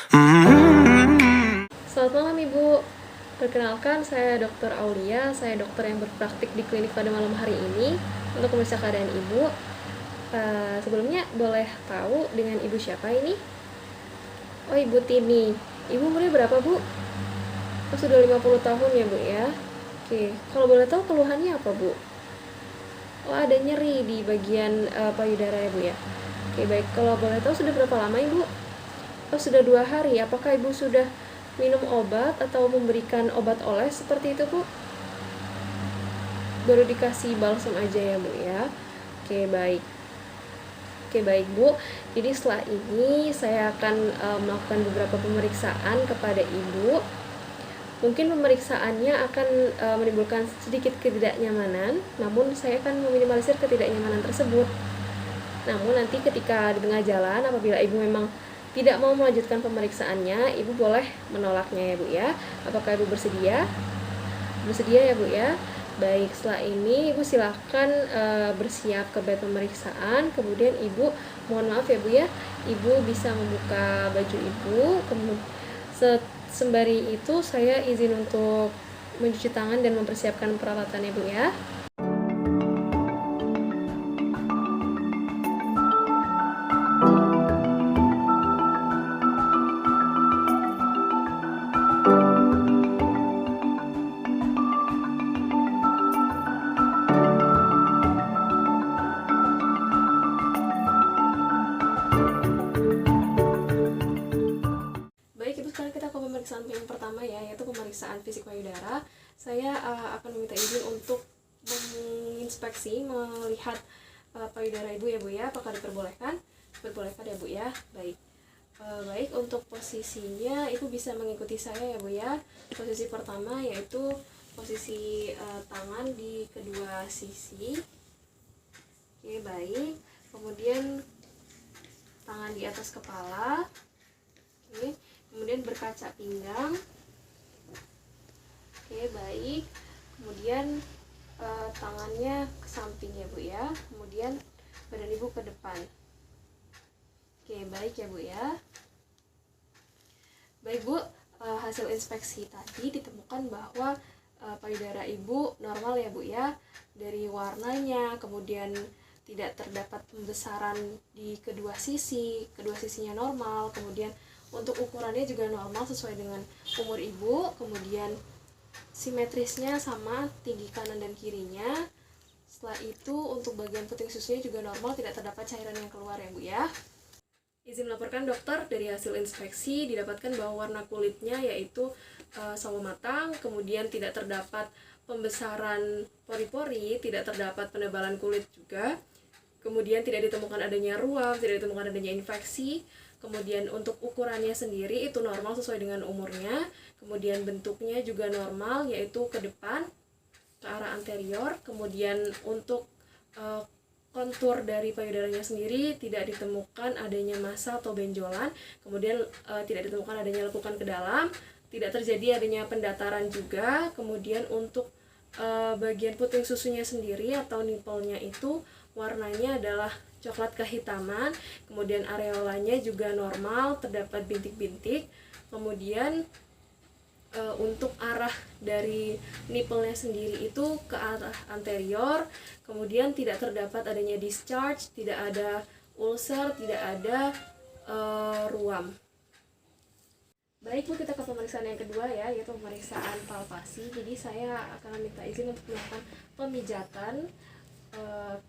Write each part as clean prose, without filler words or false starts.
Selamat malam Ibu. Perkenalkan, saya Dr. Aulia. Saya dokter yang berpraktik di klinik pada malam hari ini untuk memeriksa keadaan Ibu. Sebelumnya boleh tahu dengan Ibu siapa ini? Oh, Ibu Tini. Ibu umurnya berapa, Bu? Oh, sudah 50 tahun ya, Bu ya. Oke, kalau boleh tahu keluhannya apa, Bu? Oh, ada nyeri di bagian payudara ya, Bu ya. Oke, baik. Kalau boleh tahu sudah berapa lama, Ibu? Oh, sudah 2 hari. Apakah Ibu sudah minum obat atau memberikan obat oles seperti itu, Bu? Baru dikasih balsam aja ya, Bu ya. Oke, baik. Oke, baik, Bu. Jadi setelah ini saya akan melakukan beberapa pemeriksaan kepada Ibu. Mungkin pemeriksaannya akan menimbulkan sedikit ketidaknyamanan, namun saya akan meminimalisir ketidaknyamanan tersebut. Namun nanti ketika di tengah jalan, apabila Ibu memang tidak mau melanjutkan pemeriksaannya, Ibu boleh menolaknya ya, Bu ya. Apakah Ibu bersedia? Bersedia ya, Bu ya. Baik, setelah ini Ibu silahkan bersiap ke bed pemeriksaan. Kemudian Ibu, mohon maaf ya, Bu ya, Ibu bisa membuka baju Ibu. Sembari itu saya izin untuk mencuci tangan dan mempersiapkan peralatannya, Bu ya. Baik, Ibu, sekarang kita ke pemeriksaan yang pertama ya, yaitu pemeriksaan fisik payudara. Saya akan meminta izin untuk menginspeksi, melihat payudara Ibu ya, Bu ya. Apakah diperbolehkan? Diperbolehkan ya, Bu ya. Baik. Baik, untuk posisinya Ibu bisa mengikuti saya ya, Bu ya. Posisi pertama yaitu posisi tangan di kedua sisi. Oke, baik. Kemudian tangan di atas kepala. Oke. Kemudian berkaca pinggang. Oke, baik. Kemudian tangannya ke samping ya, Bu ya. Kemudian badan Ibu ke depan. Oke, baik ya, Bu ya. Baik, Bu, hasil inspeksi tadi ditemukan bahwa payudara Ibu normal ya, Bu ya. Dari warnanya, kemudian tidak terdapat pembesaran di kedua sisinya normal, kemudian untuk ukurannya juga normal sesuai dengan umur Ibu, kemudian simetrisnya sama tinggi kanan dan kirinya. Setelah itu untuk bagian puting susunya juga normal, tidak terdapat cairan yang keluar ya, Bu ya. Izin melaporkan dokter, dari hasil inspeksi didapatkan bahwa warna kulitnya yaitu sawo matang, kemudian tidak terdapat pembesaran pori-pori, tidak terdapat penebalan kulit juga, kemudian tidak ditemukan adanya ruam, tidak ditemukan adanya infeksi. Kemudian untuk ukurannya sendiri itu normal sesuai dengan umurnya. Kemudian bentuknya juga normal, yaitu ke depan, ke arah anterior. Kemudian untuk kontur dari payudaranya sendiri tidak ditemukan adanya massa atau benjolan. Kemudian tidak ditemukan adanya lekukan ke dalam. Tidak terjadi adanya pendataran juga. Kemudian untuk bagian puting susunya sendiri atau nipple-nya itu warnanya adalah coklat kehitaman, kemudian areolanya juga normal, terdapat bintik-bintik. Kemudian untuk arah dari nipple-nya sendiri itu ke arah anterior, kemudian tidak terdapat adanya discharge, tidak ada ulcer, tidak ada ruam. Baik, Bu, kita ke pemeriksaan yang kedua ya, yaitu pemeriksaan palpasi. Jadi saya akan meminta izin untuk melakukan pemijatan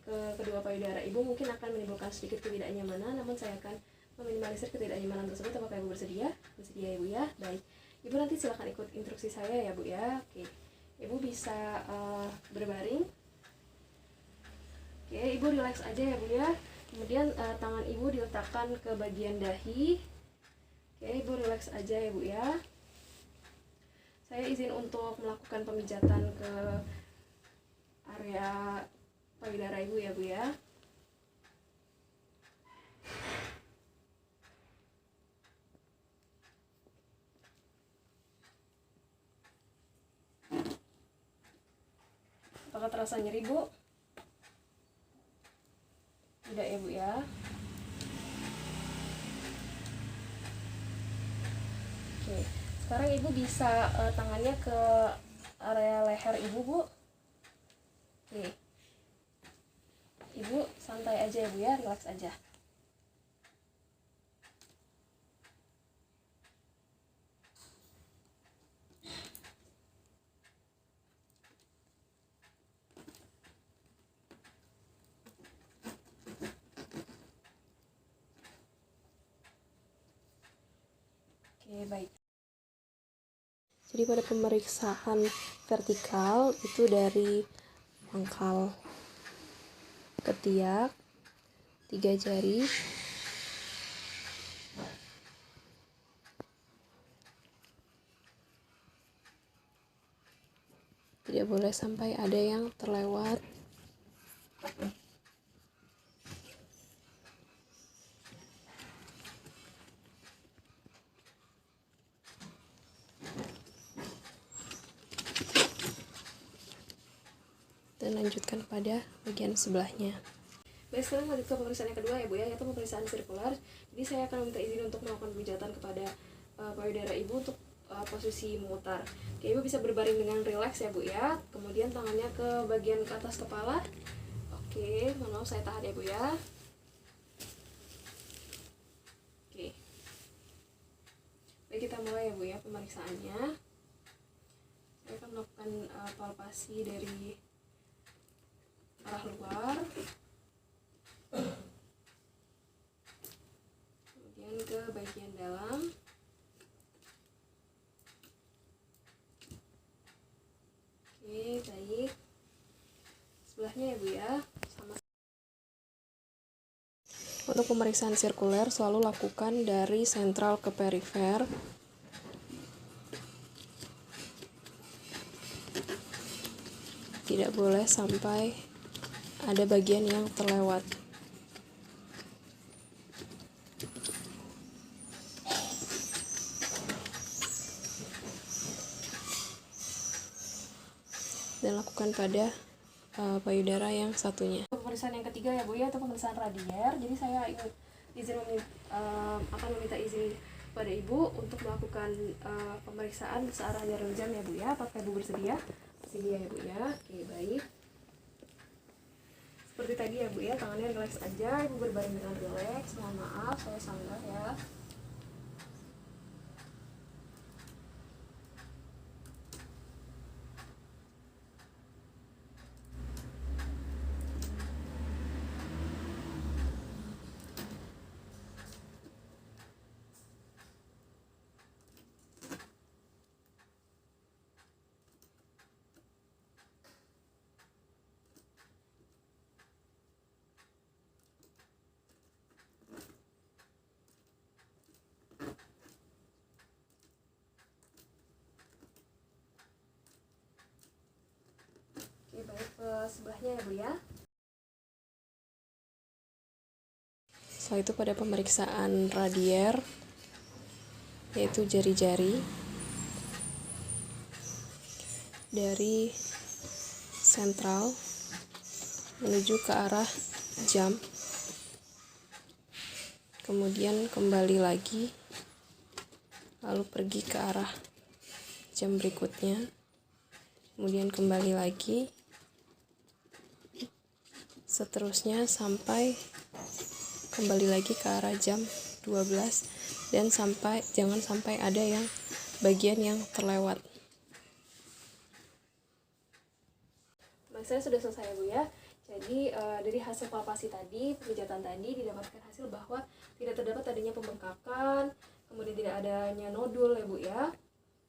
ke kedua payudara Ibu. Mungkin akan menimbulkan sedikit ketidaknyamanan, namun saya akan meminimalisir ketidaknyamanan tersebut. Apakah Ibu bersedia? Bersedia ya, Bu ya? Baik, Ibu nanti silakan ikut instruksi saya ya, Bu ya. Oke, Ibu bisa berbaring. Oke, Ibu relax aja ya, Bu ya. Kemudian tangan Ibu diletakkan ke bagian dahi. Oke, Ibu relax aja ya, Bu ya. Saya izin untuk melakukan pemijatan ke area payudara Ibu ya, Bu ya. Apakah terasa nyeri, Bu? Tidak ya, Bu ya. Oke, sekarang ibu bisa tangannya ke area leher ibu, Bu. Oke, ibu santai aja ya Bu ya, relax aja. Oke, baik. Jadi pada pemeriksaan vertikal itu dari pangkal ketiak, 3 jari, tidak boleh sampai ada yang terlewat. Dan lanjutkan pada bagian sebelahnya. Baik, sekarang lanjut ke pemeriksaan yang kedua ya Bu ya, yaitu pemeriksaan sirkular. Jadi saya akan meminta izin untuk melakukan pijatan kepada payudara ibu untuk posisi memutar. Oke, ibu bisa berbaring dengan rileks ya Bu ya. Kemudian tangannya ke bagian ke atas kepala. Oke, mohon maaf saya tahan ya Bu ya. Oke. Baik, kita mulai ya Bu ya pemeriksaannya. Saya akan melakukan palpasi dari arah luar, kemudian ke bagian dalam. Oke, baik. Sebelahnya ya Bu ya, sama. Untuk pemeriksaan sirkuler selalu lakukan dari sentral ke perifer. Tidak boleh sampai ada bagian yang terlewat. Dan lakukan pada payudara yang satunya. Pemeriksaan yang ketiga ya Bu ya, atau pemeriksaan radier. Jadi saya akan meminta izin pada Ibu untuk melakukan pemeriksaan searah jarum jam ya Bu ya. Apakah Ibu bersedia? Bersedia ya Bu ya. Oke, baik. Seperti tadi ya Bu ya, tangannya relax aja, Ibu berbaring dengan relax. Mohon maaf, saya sanggah ya. Oke, baik, ke sebelahnya ya Bu ya. Setelah itu pada pemeriksaan radier, yaitu jari-jari dari sentral menuju ke arah jam, kemudian kembali lagi, lalu pergi ke arah jam berikutnya, kemudian kembali lagi, seterusnya sampai kembali lagi ke arah jam 12, dan jangan sampai ada yang bagian yang terlewat. Baik, saya sudah selesai Bu ya. Jadi dari hasil palpasi tadi, pemijatan tadi, didapatkan hasil bahwa tidak terdapat adanya pembengkakan, kemudian tidak adanya nodul ya Bu ya,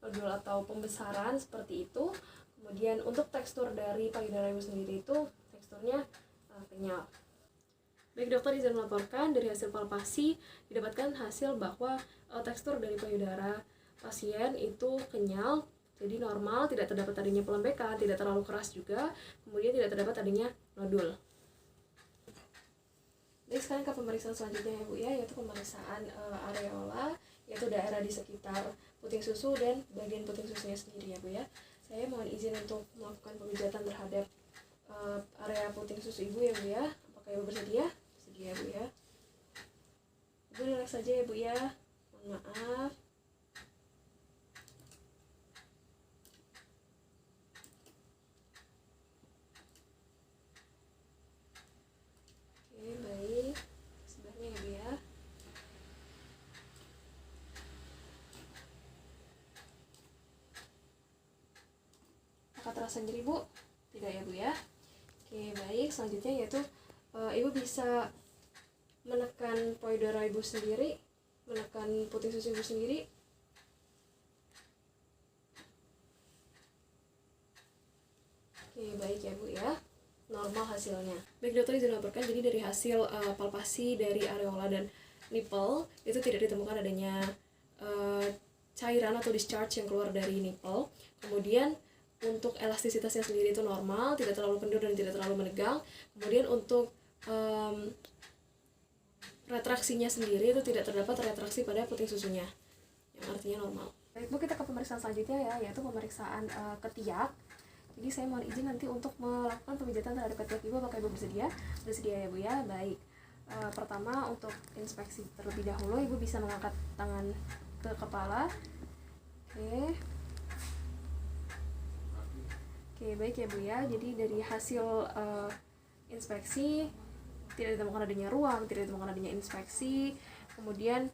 nodul atau pembesaran seperti itu. Kemudian untuk tekstur dari payudara Ibu sendiri itu teksturnya kenyal. Baik dokter, izin melaporkan dari hasil palpasi didapatkan hasil bahwa tekstur dari payudara pasien itu kenyal, jadi normal, tidak terdapat adanya pelembekan, tidak terlalu keras juga, kemudian tidak terdapat adanya nodul. Baik, sekarang ke pemeriksaan selanjutnya ya Bu ya, yaitu pemeriksaan areola, yaitu daerah di sekitar puting susu dan bagian puting susunya sendiri ya Bu ya. Saya mohon izin untuk melakukan pemijatan terhadap area puting susu Ibu ya Bu ya. Apakah Ibu bersedia? Bersedia Bu ya. Ibu relax saja ya Bu ya. Mohon maaf. terasa nyeri Bu? Tidak ya Bu ya? Oke, baik. Selanjutnya yaitu Ibu bisa menekan payudara Ibu sendiri, menekan puting susu Ibu sendiri. Oke, baik ya Bu ya. Normal hasilnya. Baik dokter, izin laporkan, jadi dari hasil palpasi dari areola dan nipple itu tidak ditemukan adanya cairan atau discharge yang keluar dari nipple. Kemudian untuk elastisitasnya sendiri itu normal, tidak terlalu kendur dan tidak terlalu menegang. Kemudian untuk retraksinya sendiri itu tidak terdapat retraksi pada puting susunya, yang artinya normal. Baik Bu, kita ke pemeriksaan selanjutnya ya, yaitu pemeriksaan ketiak. Jadi saya mohon izin nanti untuk melakukan pemijatan terhadap ketiak Ibu. Apakah Ibu bersedia? Bersedia ya Bu ya? Baik. Pertama untuk inspeksi terlebih dahulu, Ibu bisa mengangkat tangan ke kepala. Oke, baik ya Bu ya. Jadi dari hasil inspeksi tidak ditemukan adanya ruam, tidak ditemukan adanya inspeksi, kemudian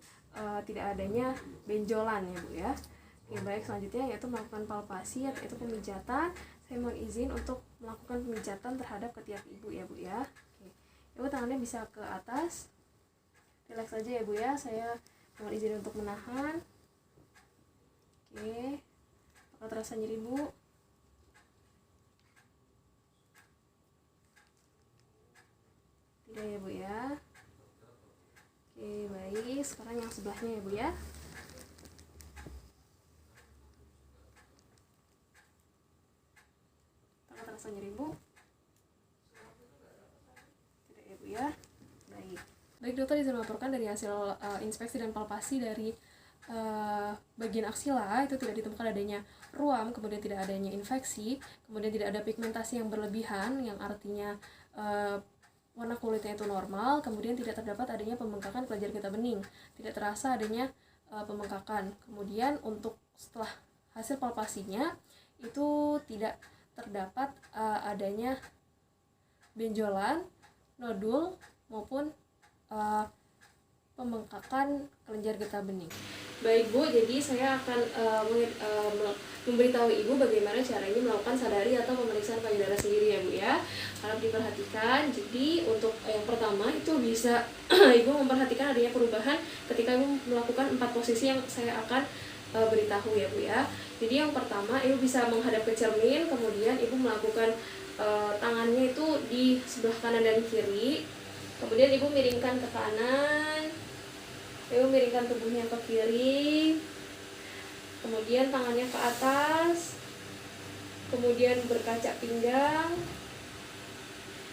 tidak adanya benjolan ya Bu ya. Oke, baik, selanjutnya yaitu melakukan palpasi yaitu pemijatan. Saya mohon izin untuk melakukan pemijatan terhadap ketiak Ibu ya Bu ya. Oke. Ibu tangannya bisa ke atas. Relax aja ya Bu ya. Saya mohon izin untuk menahan. Oke. Apakah terasa nyeri Bu? Tidak ya Bu ya. Oke, baik. Sekarang yang sebelahnya ya Bu ya. Terasa nyeri Bu? Tidak ya Bu ya. Baik. Baik dokter, izin melaporkan dari hasil inspeksi dan palpasi dari bagian aksila itu tidak ditemukan adanya ruam, kemudian tidak adanya infeksi, kemudian tidak ada pigmentasi yang berlebihan, yang artinya warna kulitnya itu normal, kemudian tidak terdapat adanya pembengkakan kelenjar getah bening, tidak terasa adanya pembengkakan. Kemudian untuk setelah hasil palpasinya itu tidak terdapat adanya benjolan, nodul maupun pembengkakan kelenjar getah bening. Baik Bu, jadi saya akan memberitahu Ibu bagaimana caranya melakukan sadari atau pemeriksaan payudara sendiri ya Bu ya. Harap diperhatikan. Jadi untuk yang pertama itu bisa Ibu memperhatikan adanya perubahan ketika Ibu melakukan 4 posisi yang saya akan beritahu ya Bu ya. Jadi yang pertama, Ibu bisa menghadap ke cermin, kemudian Ibu melakukan tangannya itu di sebelah kanan dan kiri. Kemudian Ibu miringkan ke kanan, Ibu miringkan tubuhnya ke kiri, kemudian tangannya ke atas, kemudian berkaca pinggang,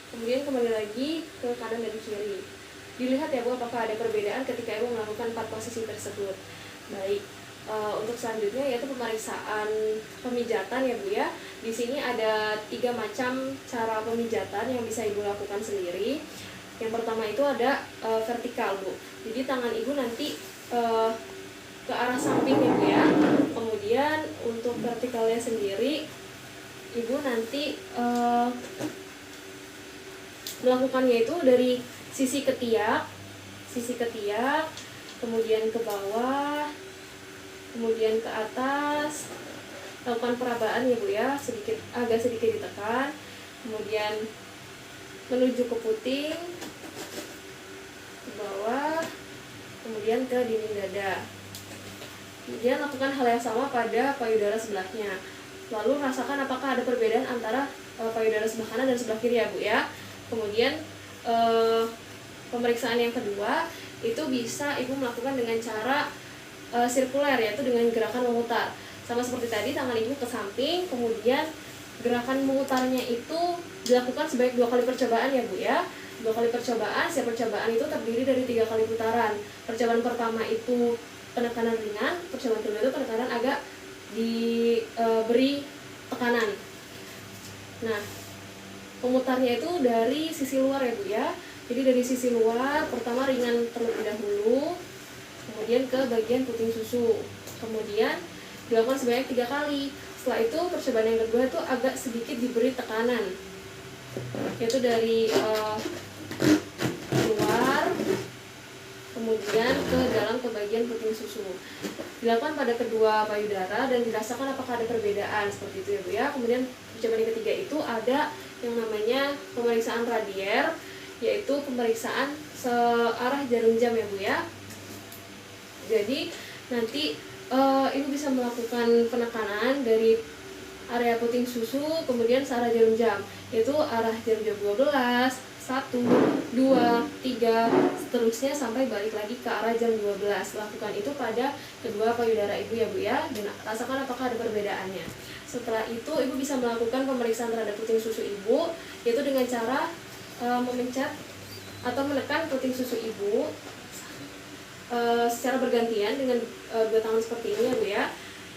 kemudian kembali lagi ke kanan dan kiri. Dilihat ya Bu apakah ada perbedaan ketika Ibu melakukan 4 posisi tersebut. Baik. Untuk selanjutnya yaitu pemeriksaan pemijatan ya Bu ya. Di sini ada 3 macam cara pemijatan yang bisa Ibu lakukan sendiri. Yang pertama itu ada vertikal Bu. Jadi tangan Ibu nanti ke arah samping ya Bu ya. Kemudian untuk vertikalnya sendiri Ibu nanti melakukannya itu dari sisi ketiak, kemudian ke bawah, kemudian ke atas, lakukan perabaan ya Bu ya, agak sedikit ditekan, kemudian menuju ke puting, ke bawah, kemudian ke dinding dada. Kemudian lakukan hal yang sama pada payudara sebelahnya. Lalu rasakan apakah ada perbedaan antara payudara sebelah kanan dan sebelah kiri ya Bu ya. Kemudian pemeriksaan yang kedua itu bisa Ibu melakukan dengan cara sirkuler, yaitu dengan gerakan memutar. Sama seperti tadi, tangan Ibu ke samping, kemudian gerakan memutarnya itu dilakukan sebanyak 2 kali percobaan ya Bu ya. 2 kali percobaan, setiap percobaan itu terdiri dari 3 kali putaran. Percobaan pertama itu penekanan ringan, percobaan kedua itu penekanan agak diberi tekanan. Nah, pemutarnya itu dari sisi luar ya Bu ya. Jadi dari sisi luar, pertama ringan terlebih dahulu, kemudian ke bagian puting susu, kemudian dilakukan sebanyak 3 kali. Setelah itu percobaan yang kedua itu agak sedikit diberi tekanan, yaitu dari luar, kemudian ke bagian puting susu. Dilakukan pada kedua payudara dan dirasakan apakah ada perbedaan, seperti itu ya Bu ya. Kemudian percobaan yang ketiga itu ada yang namanya pemeriksaan radier, yaitu pemeriksaan searah jarum jam ya Bu ya. Jadi nanti Ibu bisa melakukan penekanan dari area puting susu kemudian searah jarum jam, yaitu arah jarum jam 12, 1, 2, 3, seterusnya sampai balik lagi ke arah jam 12. Lakukan itu pada kedua payudara Ibu ya Bu ya, dan rasakan apakah ada perbedaannya. Setelah itu Ibu bisa melakukan pemeriksaan terhadap puting susu Ibu, yaitu dengan cara memencet atau menekan puting susu Ibu secara bergantian dengan dua tangan seperti ini ya Bu ya,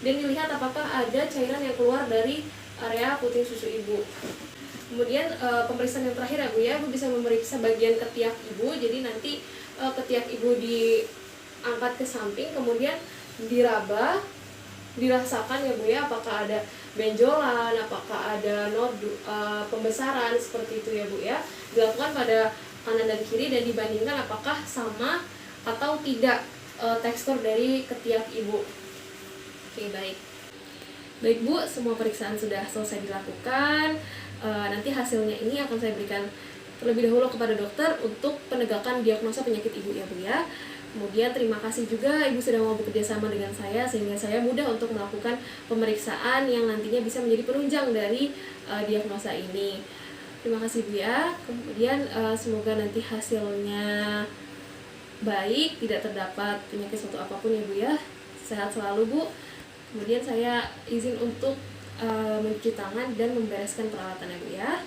dan dilihat apakah ada cairan yang keluar dari area puting susu Ibu. Kemudian pemeriksaan yang terakhir ya Bu ya, Ibu bisa memeriksa bagian ketiak Ibu. Jadi nanti ketiak Ibu diangkat ke samping, kemudian diraba, dirasakan ya Bu ya, apakah ada benjolan, apakah ada pembesaran, seperti itu ya Bu ya. Dilakukan pada kanan dan kiri dan dibandingkan apakah sama atau tidak tekstur dari ketiak Ibu. Oke, baik. Baik Bu, semua periksaan sudah selesai dilakukan. Nanti hasilnya ini akan saya berikan terlebih dahulu kepada dokter untuk penegakan diagnosa penyakit Ibu ya Bu ya. Kemudian terima kasih juga Ibu sudah mau bekerja sama dengan saya, sehingga saya mudah untuk melakukan pemeriksaan yang nantinya bisa menjadi penunjang dari diagnosa ini. Terima kasih Bu ya. Kemudian semoga nanti hasilnya baik, tidak terdapat penyakit suatu apapun ya Bu ya. Sehat selalu Bu. Kemudian saya izin untuk mencuci tangan dan membereskan peralatannya Bu ya.